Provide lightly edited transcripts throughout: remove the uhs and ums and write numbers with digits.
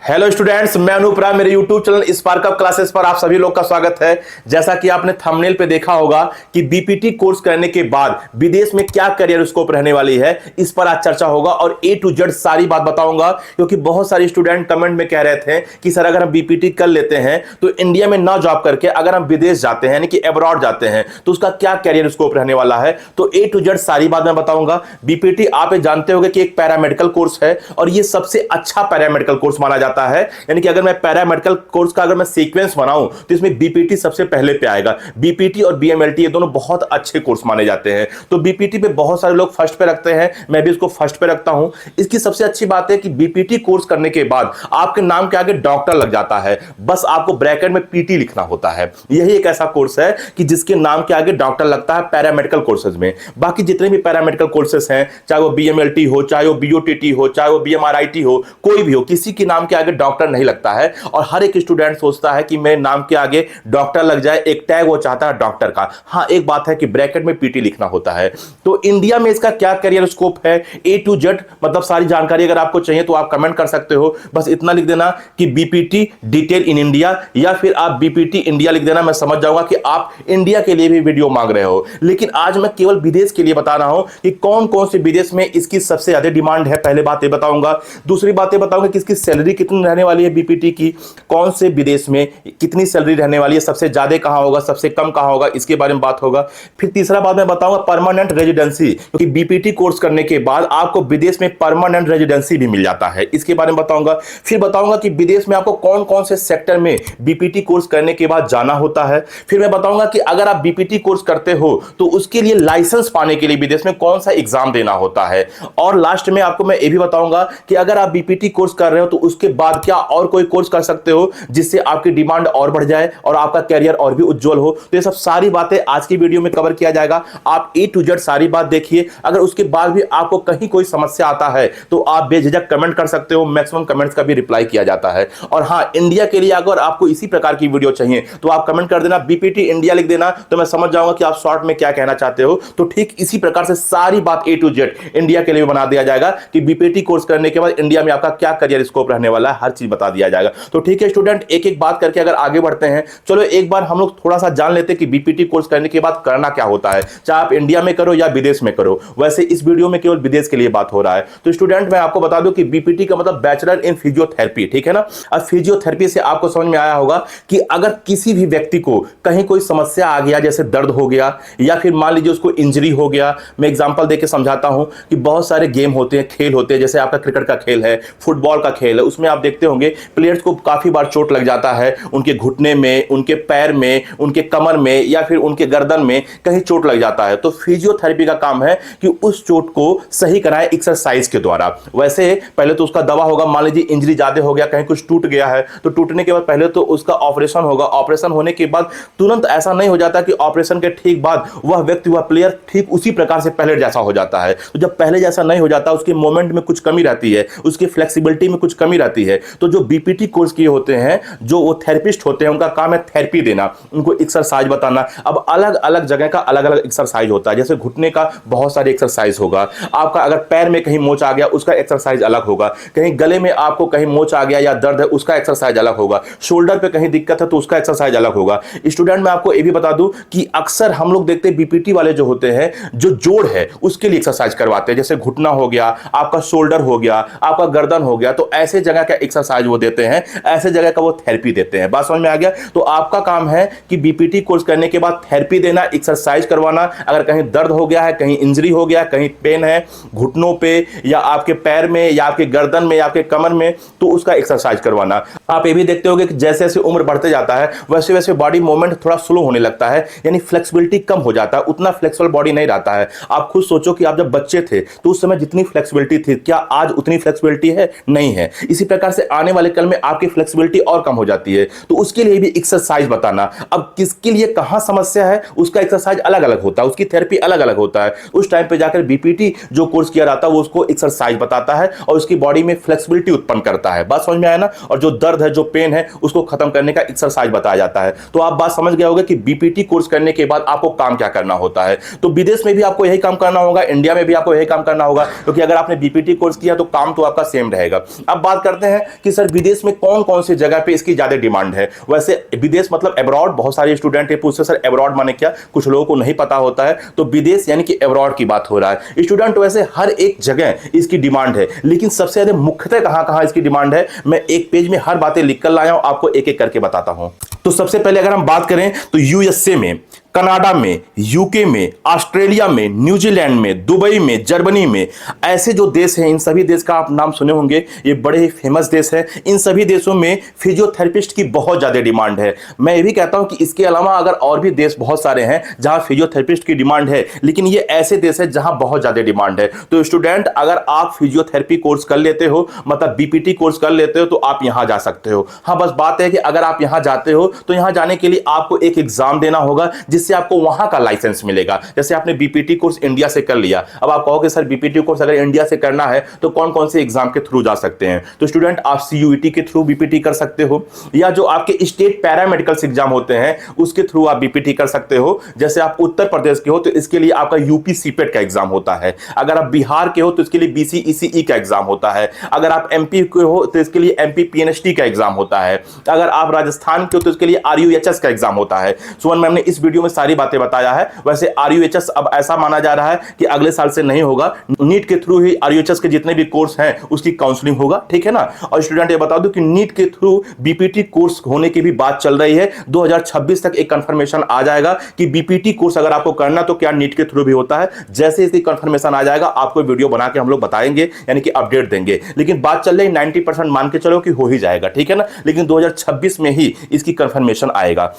Hello students, मैं अनूप राय। मेरे YouTube channel spark up classes पर आप सभी लोग का स्वागत है। जैसा कि आपने थंबनेल पे देखा होगा कि बीपीटी कोर्स करने के बाद विदेश में क्या करियर स्कोप रहने वाली है, इस पर आज चर्चा होगा और ए टू जेड सारी बात बताऊंगा। क्योंकि बहुत सारे स्टूडेंट कमेंट में कह रहे थे कि सर अगर हम बीपीटी कर लेते हैं तो इंडिया में ना जॉब करके अगर हम विदेश जाते हैं यानी कि अब्रॉड जाते हैं तो उसका क्या करियर स्कोप रहने वाला है। तो ए टू जेड सारी बात मैं बताऊंगा। बीपीटी आप जानते होंगे कि एक पैरामेडिकल कोर्स है और ये सबसे अच्छा पैरामेडिकल कोर्स माना जाता है। यानी कि अगर मैं पैरामेडिकल कोर्स का अगर मैं सीक्वेंस बनाऊं तो इसमें बीपीटी सबसे पहले पे आएगा। बीपीटी और बीएमएलटी ये दोनों बहुत अच्छे कोर्स माने जाते हैं। तो बीपीटी पे बहुत सारे लोग फर्स्ट पे रखते हैं, मैं भी इसको फर्स्ट पे रखता हूं। इसकी सबसे अच्छी बात है कि बीपीटी कोर्स करने के बाद आपके नाम के आगे डॉक्टर लग जाता है। बस आपको ब्रैकेट में पीटी लिखना होता है। यही एक ऐसा कोर्स है कि जिसके नाम के आगे डॉक्टर लगता है पैरामेडिकल कोर्सेज में। बाकी जितने भी पैरामेडिकल कोर्सेज हैं, चाहे वो बीएमएलटी हो, चाहे वो बीओटीटी हो, चाहे वो बीएमआरआईटी हो, कोई भी हो, किसी के नाम के आगे डॉक्टर नहीं लगता है। और हर एक स्टूडेंट सोचता है कि मेरे नाम के आगे डॉक्टर लग जाए, एक टैग वो चाहता है डॉक्टर का। हाँ, एक बात है कि ब्रैकेट में पीटी लिखना होता है। तो इंडिया में इसका क्या करियर स्कोप है, ए टू जेड मतलब सारी जानकारी अगर आपको चाहिए तो आप कमेंट कर सकते हो। बस इतना लिख देना कि बीपीटी डिटेल इन इंडिया, या फिर आप बीपीटी इंडिया लिख देना। मैं समझ जाऊंगा कि आप इंडिया के लिए भी वीडियो मांग रहे हो। लेकिन आज मैं केवल विदेश के लिए बता रहा हूं कि कौन कौन से विदेश में इसकी सबसे ज्यादा डिमांड है। पहले बात ये बताऊंगा। दूसरी बात ये बताऊंगा कि इसकी सैलरी कितनी रहने वाली है बीपीटी की, कौन से विदेश में कितनी सैलरी रहने वाली है, सबसे ज्यादा कहां होगा, सबसे कम कहां होगा, इसके बारे में बात होगा। फिर तीसरा बात मैं बताऊंगा परमानेंट रेजिडेंसी, क्योंकि बीपीटी कोर्स करने के बाद आपको विदेश में परमानेंट रेजिडेंसी भी मिल जाता है, इसके बारे में बताऊंगा। फिर बताऊंगा कि विदेश में आपको कौन कौन से सेक्टर में बीपीटी कोर्स करने के बाद जाना होता है। फिर मैं बताऊंगा कि अगर आप बीपीटी कोर्स करते हो तो उसके लिए लाइसेंस पाने के लिए विदेश में कौन सा एग्जाम देना होता है। और लास्ट में आपको मैं ये भी बताऊंगा कि अगर आप बीपीटी कोर्स कर रहे हो तो उसके बाद क्या और कोई कोर्स कर सकते हो जिससे आपकी डिमांड और बढ़ जाए और आपका कैरियर और भी उज्जवल हो। तो ये सब सारी बातें आज की वीडियो में कवर किया जाएगा। आप ए टू जेड सारी बात देखिए। अगर उसके बाद भी आपको कहीं कोई समस्या आता है तो आप बेझिझक कमेंट कर सकते हो। मैक्सिमम कमेंट्स का भी रिप्लाई किया जाता है। और हां, इंडिया के लिए अगर आपको इसी प्रकार की वीडियो चाहिए तो आप कमेंट कर देना, बीपीटी इंडिया लिख देना, तो मैं समझ जाऊंगा कि आप शॉर्ट में क्या कहना चाहते हो। तो ठीक इसी प्रकार से सारी बात ए टू जेड इंडिया के लिए बना दिया जाएगा कि बीपीटी कोर्स करने के बाद इंडिया में आपका क्या करियर स्कोप रहने वाला है, हर चीज बता दिया जाएगा। तो ठीक है स्टूडेंट, एक एक बात करके अगर आगे बढ़ते हैं। चलो एक बार हम लोग थोड़ा सा जान लेते हैं कि बीपीटी कोर्स करने के बाद करना क्या होता है, चाहे आप इंडिया में करो या विदेश में करो। वैसे इस वीडियो में केवल विदेश के लिए बात हो रहा है। तो स्टूडेंट मैं आपको बता दूं कि बीपीटी का मतलब बैचलर इन फिजियोथेरेपी, ठीक है ना। अब फिजियोथेरेपी से आपको समझ में आया होगा कि अगर किसी भी व्यक्ति को कहीं कोई समस्या आ गया, जैसे दर्द हो गया या फिर मान लीजिए उसको इंजरी हो गया। मैं एग्जांपल देके समझाता हूं कि बहुत सारे गेम होते हैं, खेल होते हैं, जैसे आपका क्रिकेट का खेल है, फुटबॉल का खेल है, उसमें आप देखते होंगे प्लेयर्स को काफी बार चोट लग जाता है। उनके घुटने में, उनके पैर में, उनके कमर में या फिर उनके गर्दन में कहीं चोट लग जाता है। तो फिजियोथेरेपी का काम है कि उस चोट को सही कराए एक्सरसाइज के द्वारा। वैसे पहले तो उसका दवा होगा। मान लीजिए इंजरी ज्यादा हो गया, कहीं कुछ टूट गया है, तो टूटने के बाद पहले तो उसका ऑपरेशन होगा। ऑपरेशन होने के बाद तुरंत ऐसा नहीं हो जाता कि ऑपरेशन के ठीक बाद वह व्यक्ति, वह प्लेयर ठीक उसी प्रकार से पहले जैसा हो जाता है। तो जब पहले जैसा नहीं हो जाता, उसके मूवमेंट में कुछ कमी रहती है, उसकी फ्लेक्सिबिलिटी में कुछ कमी रहती है। तो जो बीपीटी कोर्स किए होते हैं, जो वो थेरेपिस्ट होते हैं, उनका काम है थेरेपी देना, उनको एक्सरसाइज बताना। अब अलग अलग जगह का अलग अलग एक्सरसाइज होता है। जैसे घुटने का बहुत सारे एक्सरसाइज होगा, आपका अगर पैर में कहीं मोच आ गया उसका एक्सरसाइज अलग होगा, कहीं गले में आपको कहीं मोच आ गया या दर्द है उसका एक्सरसाइज अलग होगा, शोल्डर पे कहीं दिक्कत है तो उसका एक्सरसाइज अलग होगा। स्टूडेंट मैं आपको ये भी बता दूं कि अक्सर हम लोग देखते हैं बीपीटी वाले जो होते हैं, जो जोड़ है उसके लिए एक्सरसाइज करवाते हैं। जैसे घुटना हो गया, आपका शोल्डर हो गया, आपका गर्दन हो गया, तो ऐसे जगह का एक्सरसाइज वो देते हैं, ऐसे जगह का वो थेरेपी देते हैं। बात समझ में आ गया। तो आपका काम है कि बीपीटी कोर्स करने के बाद थेरेपी देना, एक्सरसाइज करवाना। अगर कहीं दर्द हो गया है, कहीं इंजरी हो गया, कहीं पेन है घुटनों पे या आपके पैर में या आपके गर्दन में या आपके कमर में, तो उसका एक्सरसाइज करवाना। आप ये भी देखते होंगे कि जैसे जैसे उम्र बढ़ते जाता है वैसे वैसे बॉडी मूवमेंट थोड़ा स्लो होने लगता है, यानी फ्लेक्सिबिलिटी कम हो जाता है, उतना फ्लेक्सिबल बॉडी नहीं रहता है। आप खुद सोचो कि आप जब बच्चे थे तो उस समय जितनी फ्लेक्सिबिलिटी थी, क्या आज उतनी फ्लेक्सिबिलिटी है? नहीं है। इसी प्रकार से आने वाले कल में आपकी फ्लेक्सिबिलिटी और कम हो जाती है। तो उसके लिए भी एक्सरसाइज बताना। अब किसके लिए कहां समस्या है उसका एक्सरसाइज अलग अलग होता है, उसकी थेरेपी अलग अलग होता है। उस टाइम पे जाकर बीपीटी जो कोर्स किया जाता है वो उसको एक्सरसाइज बताता है और उसकी बॉडी में फ्लेक्सिबिलिटी उत्पन्न करता है। बात समझ में आया ना। और जो दर्द है, जो पेन है, उसको खत्म करने का एक्सरसाइज बताया जाता है। तो आप बात समझ गए होंगे कि बीपीटी कोर्स करने के बाद आपको काम क्या करना होता है। तो विदेश में भी आपको यही काम करना होगा, इंडिया में भी आपको यही काम करना होगा, क्योंकि अगर आपने बीपीटी कोर्स किया तो काम तो आपका सेम रहेगा। अब बात करते हैं हैं कि सर विदेश में कौन कौन सी जगह पे इसकी ज्यादा डिमांड है। वैसे विदेश मतलब अब्रॉड, बहुत सारे स्टूडेंट पूछते सर अब्रॉड माने क्या, कुछ लोगों को नहीं पता होता है। तो विदेश यानी कि अब्रॉड की बात हो रहा है स्टूडेंट। वैसे हर एक जगह इसकी डिमांड है, लेकिन सबसे ज्यादा मुख्यतः कहां कहां इसकी डिमांड है, मैं एक पेज में हर बातें लिख कर लाया हूं, आपको एक एक करके बताता हूं। तो सबसे पहले अगर हम बात करें तो यूएसए में, कनाडा में, यूके में, ऑस्ट्रेलिया में, न्यूजीलैंड में, दुबई में, जर्मनी में, ऐसे जो देश हैं इन सभी देश का आप नाम सुने होंगे, ये बड़े ही फेमस देश है। इन सभी देशों में फिजियोथेरेपिस्ट की बहुत ज्यादा डिमांड है। मैं ये भी कहता हूं कि इसके अलावा अगर और भी देश बहुत सारे हैं जहां फिजियोथेरेपिस्ट की डिमांड है, लेकिन ये ऐसे देश है जहां बहुत ज्यादा डिमांड है। तो स्टूडेंट अगर आप फिजियोथेरेपी कोर्स कर लेते हो, मतलब बीपीटी कोर्स कर लेते हो, तो आप यहां जा सकते हो। हाँ, बस बात है कि अगर आप यहां जाते हो तो यहां जाने के लिए आपको एक एग्जाम देना होगा, जिससे आपको वहां का लाइसेंस मिलेगा। जैसे आपने बीपीटी कोर्स इंडिया से कर लिया, अब आप कहोगे सर बीपीटी कोर्स अगर इंडिया से करना है तो कौन कौन से एग्जाम के थ्रू जा सकते हैं। तो स्टूडेंट आप सीयूईटी के थ्रू बीपीटी कर सकते हो, या जो आपके स्टेट पैरामेडिकल एग्जाम होते हैं उसके थ्रू आप बीपीटी कर सकते हो। जैसे आप उत्तर प्रदेश के हो तो इसके लिए आपका यूपी सीपेट का एग्जाम होता है। अगर आप बिहार के हो तो इसके लिए बीसीईसीई का एग्जाम होता है। अगर आप एमपी के हो तो इसके लिए एमपी पीएनएचटी का एग्जाम होता है। अगर आप राजस्थान के हो तो इसके लिए आरयूएचएस का एग्जाम होता है। सुमन मैम ने इस वीडियो में सारी बातें बताया है। वैसे आरयूएचएस अब ऐसा माना जा रहा है कि अगले साल से नहीं होगा, नीट के थ्रू ही आरयूएचएस के जितने भी कोर्स हैं उसकी काउंसलिंग होगा, ठीक है ना। और स्टूडेंट ये बता दूं कि नीट के थ्रू बीपीटी कोर्स होने की भी बात चल रही है। 2026 तक एक कंफर्मेशन आ जाएगा कि बीपीटी कोर्स अगर आपको करना तो क्या नीट के थ्रू भी होता है। जैसे इसकी कंफर्मेशन आ जाएगा आपको वीडियो बना के हम लोग बताएंगे, यानी कि अपडेट देंगे। लेकिन बात चल रही 90% मान के चलो कि हो ही जाएगा, ठीक है ना। लेकिन 2026 में ही इसकी कंफर्मेशन आएगा।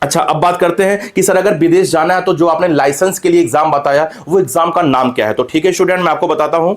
अच्छा, अब बात करते हैं कि सर अगर विदेश जाना है तो जो आपने लाइसेंस के लिए एग्जाम बताया वो एग्जाम का नाम क्या है। तो ठीक है स्टूडेंट, मैं आपको बताता हूं।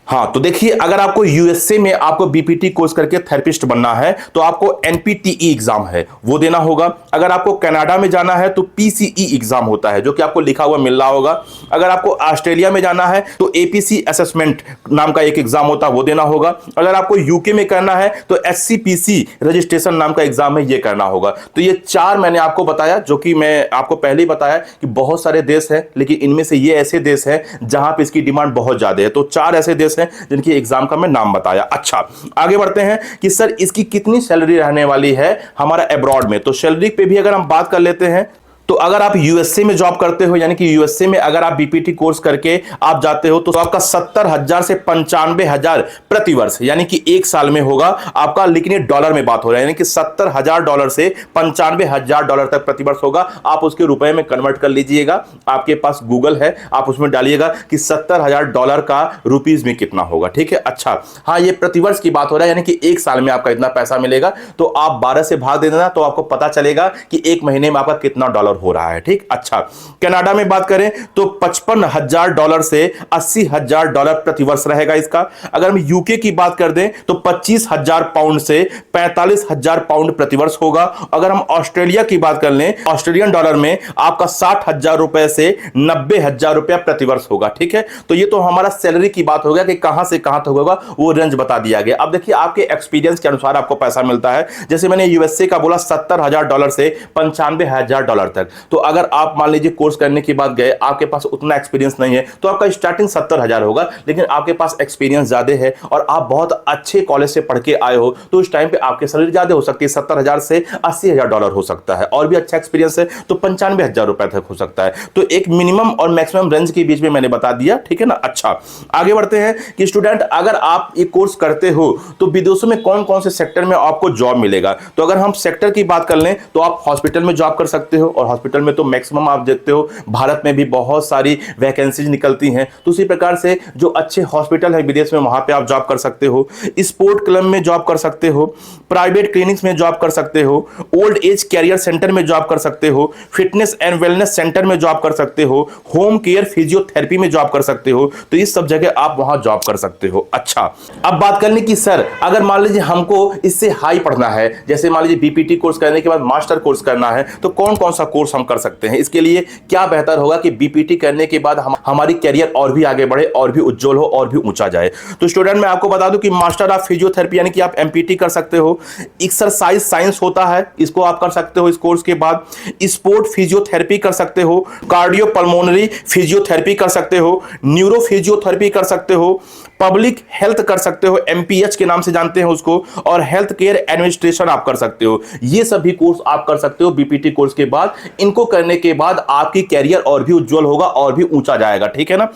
हाँ, तो देखिए अगर आपको यूएसए में आपको बीपीटी कोर्स करके थेरेपिस्ट बनना है तो आपको एनपीटीई एग्जाम है वो देना होगा। अगर आपको कनाडा में जाना है तो पीसीई एग्जाम होता है जो कि आपको लिखा हुआ मिल रहा होगा। अगर आपको ऑस्ट्रेलिया में जाना है तो एपीसी असेसमेंट नाम का एक एग्जाम होता है वो देना होगा। अगर आपको यूके में करना है तो एससीपीसी रजिस्ट्रेशन नाम का एग्जाम है ये करना होगा। तो ये चार मैंने आपको बताया, जो कि मैं आपको पहले ही बताया कि बहुत सारे देश हैं, लेकिन इनमें से ये ऐसे देश हैं जहां पे इसकी डिमांड बहुत ज्यादा है। तो चार ऐसे देश हैं जिनकी एग्जाम का मैं नाम बताया। अच्छा, आगे बढ़ते हैं कि सर इसकी कितनी सैलरी रहने वाली है हमारा अब्रॉड में। तो सैलरी पे भी अगर हम बात कर लेते हैं तो अगर आप यूएसए में जॉब करते हो, यानी कि यूएसए में अगर आप बीपीटी कोर्स करके आप जाते हो तो आपका 70,000 से 95,000 प्रति वर्ष, यानी कि एक साल में होगा आपका। लेकिन ये डॉलर में बात हो रहा है, यानी कि $70,000 से $95,000 तक प्रति वर्ष होगा। आप उसके रुपए में कन्वर्ट कर लीजिएगा, आपके पास गूगल है, आप उसमें डालिएगा कि $70,000 का रुपीज में कितना होगा, ठीक है। अच्छा, हाँ, ये प्रतिवर्ष की बात हो रहा है, यानी कि एक साल में आपका इतना पैसा मिलेगा। तो आप 12 से भाग दे देना तो आपको पता चलेगा कि एक महीने में आपका कितना डॉलर हो रहा है, ठीक। अच्छा, कनाडा में बात करें तो $55,000 से $80,000 प्रति वर्ष रहेगा इसका। अगर हम यूके की बात कर दें तो 25,000 पाउंड से 45,000 पाउंड प्रति वर्ष होगा। अगर हम ऑस्ट्रेलिया की बात कर लें, ऑस्ट्रेलियन डॉलर में आपका 60,000 रुपए से 90,000 रुपया प्रति वर्ष होगा, ठीक है। तो ये तो हमारा सैलरी की बात हो गया कि कहां से कहां तक होगा, वो रेंज बता दिया गया। अब देखिए आपके एक्सपीरियंस के अनुसार आपको पैसा मिलता है। जैसे मैंने यूएसए का बोला $70,000 से $95,000 तक। तो अगर आप मान लीजिए कोर्स करने के बाद गए, आपके पास उतना एक्सपीरियंस नहीं है तो आपका स्टार्टिंग 70,000 होगा। लेकिन आपके पास एक्सपीरियंस ज्यादा है और आप बहुत अच्छे कॉलेज से पढ़ के आए हो तो उस टाइम पे आपकी सैलरी ज्यादा हो सकती है, $70,000 से $80,000 हो सकता है। और भी अच्छा एक्सपीरियंस है तो $95,000 रुपए तक हो सकता है। तो एक मिनिमम और मैक्सिमम रेंज के बीच में मैंने बता दिया, ठीक है ना। अच्छा, आगे बढ़ते हैं कि स्टूडेंट अगर आप ये कोर्स करते हो तो विदेशों में कौन कौन से सेक्टर में आपको जॉब मिलेगा। तो अगर हम सेक्टर की बात कर लें तो आप हॉस्पिटल में जॉब कर सकते हो, और हॉस्पिटल में तो मैक्सिमम आप देखते हो भारत में भी बहुत सारी वैकेंसीज निकलती हैं। तो उसी प्रकार से जो अच्छे हॉस्पिटल है विदेश में वहां पे आप जॉब कर सकते हो। स्पोर्ट क्लब में जॉब कर सकते हो, प्राइवेट क्लिनिक्स में जॉब कर सकते हो, ओल्ड एज कैरियर सेंटर में जॉब कर सकते हो, फिटनेस एंड वेलनेस सेंटर में जॉब कर सकते हो, होम केयर फिजियोथेरेपी में जॉब कर सकते हो। तो इस सब जगह आप वहां जॉब कर सकते हो। अच्छा, अब बात करने की सर अगर मान लीजिए हमको इससे हाई पढ़ना है, जैसे मान लीजिए बीपीटी कोर्स करने के बाद मास्टर कोर्स करना है, तो कौन कौन सा कोर्स हम कर सकते हैं। इसके लिए क्या बेहतर होगा कि बीपीटी करने के बाद हमारी कैरियर और भी आगे बढ़े, और भी उज्जवल हो, और भी ऊंचा जाए। तो स्टूडेंट मैं आपको बता दूं कि मास्टर ऑफ फिजियोथेरेपी यानी कि आप एमपीटी कर सकते हो। एक्सरसाइज साइंस होता है, इसको आप कर सकते हो इस कोर्स के बाद। स्पोर्ट फिजियोथेरेपी कर सकते हो, कार्डियो पल्मोनरी फिजियोथेरेपी कर सकते हो, न्यूरो फिजियोथेरेपी कर सकते हो, पब्लिक हेल्थ कर सकते हो, एमपीएच के नाम से जानते हैं उसको, और हेल्थ केयर एडमिनिस्ट्रेशन आप कर सकते हो। ये सभी कोर्स आप कर सकते हो बीपीटी कोर्स के बाद। इनको करने के बाद आपकी कैरियर और भी उज्जवल होगा और भी ऊंचा जाएगा, ठीक है ना।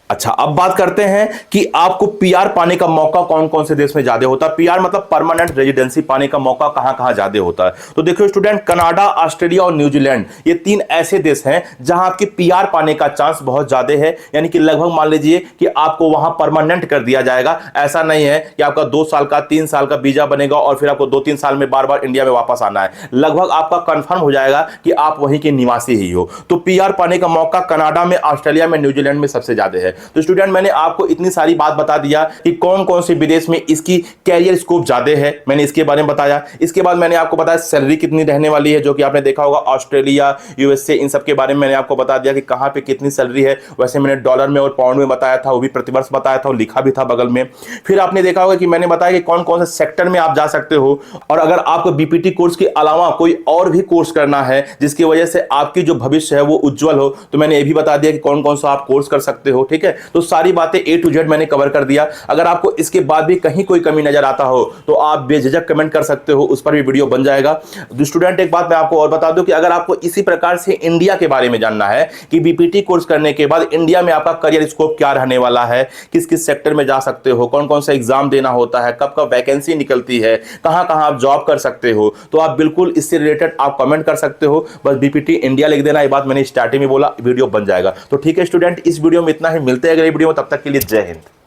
अच्छा, अब बात करते हैं कि आपको पीआर पाने का मौका कौन कौन से देश में ज्यादा होता है। पीआर मतलब परमानेंट रेजिडेंसी पाने का मौका कहां कहां ज्यादा होता है। तो देखो स्टूडेंट, कनाडा, ऑस्ट्रेलिया और न्यूजीलैंड, ये 3 ऐसे देश हैं जहां आपके पीआर पाने का चांस बहुत ज्यादा है। यानी कि लगभग मान लीजिए कि आपको वहां परमानेंट कर दिया जाएगा। ऐसा नहीं है कि आपका 2 साल का 3 साल का वीजा बनेगा और फिर आपको 2-3 साल में बार बार इंडिया में वापस आना है। लगभग आपका कंफर्म हो जाएगा कि आप वहीं के निवासी ही हो। तो पीआर पाने का मौका कनाडा में, ऑस्ट्रेलिया में, न्यूजीलैंड में सबसे ज्यादा है। तो स्टूडेंट, मैंने आपको इतनी सारी बात बता दिया कि कौन कौन से विदेश में इसकी कैरियर स्कोप ज्यादा है, मैंने इसके बारे में बताया। इसके बाद मैंने आपको बताया सैलरी कितनी रहने वाली है, जो कि आपने देखा होगा ऑस्ट्रेलिया, यूएसए, इन सब के बारे में मैंने आपको बता दिया कि कहां पे कितनी सैलरी है। वैसे मैंने डॉलर में और पाउंड में बताया था, वो भी प्रतिवर्ष बताया था और लिखा भी था बगल में। फिर आपने देखा होगा कि मैंने बताया कि कौन कौन से सेक्टर में आप जा सकते हो, और अगर आपको बीपीटी कोर्स के अलावा कोई और भी कोर्स करना है जिसकी वजह से आपकी जो भविष्य है वो उज्जवल हो, तो मैंने ये भी बता दिया कि कौन कौन सा आप कोर्स कर सकते हो, ठीक है। तो सारी बातें A to Z मैंने कवर कर दिया। अगर आपको इसके बाद भी कहीं कोई कमी नजर आता हो तो आप बेझिझक कमेंट कर सकते हो, उस पर भी वीडियो बन जाएगा। स्टूडेंट, एक बात मैं आपको और बता दूं कि अगर आपको इसी प्रकार से इंडिया के बारे में जानना है कि बीपीटी कोर्स करने के बाद इंडिया में आपका करियर स्कोप क्या रहने वाला है, किस किस सेक्टर में जा सकते हो, कौन कौन सा एग्जाम देना होता है, कब कब वैकेंसी निकलती है, कहां कहां आप जॉब कर सकते हो, तो आप बिल्कुल इससे रिलेटेड आप कमेंट कर सकते हो। बस बीपीटी इंडिया लिख देना, ये बात मैंने स्टार्टिंग में बोला, वीडियो बन जाएगा। तो ठीक है स्टूडेंट, इस वीडियो में इतना ही, मिलते हैं अगले वीडियो में, तब तक के लिए जय हिंद।